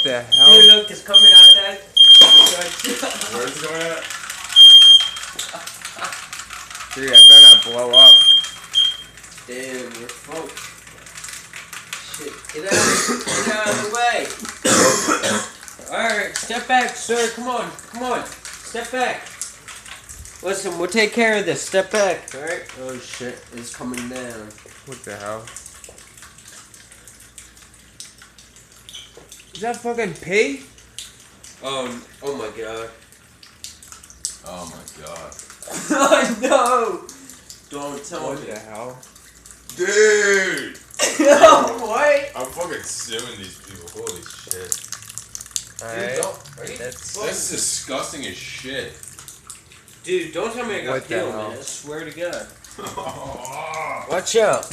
the hell? Dude, look, it's coming out that. Where's it going at? Dude, I better not blow up. Damn, we're fucked. Shit, get out of the way. Alright, step back, sir. Come on. Step back. Listen, we'll take care of this. Step back, alright? Oh shit, it's coming down. What the hell? Is that fucking pig? Oh my god. Oh my god. Oh no! Don't tell What me. the hell? Dude! No, what? I'm fucking suing these people. Holy shit. Alright. That's disgusting as shit. Dude, don't tell me I got What the killed, hell? man. I swear to God. Oh, Watch out.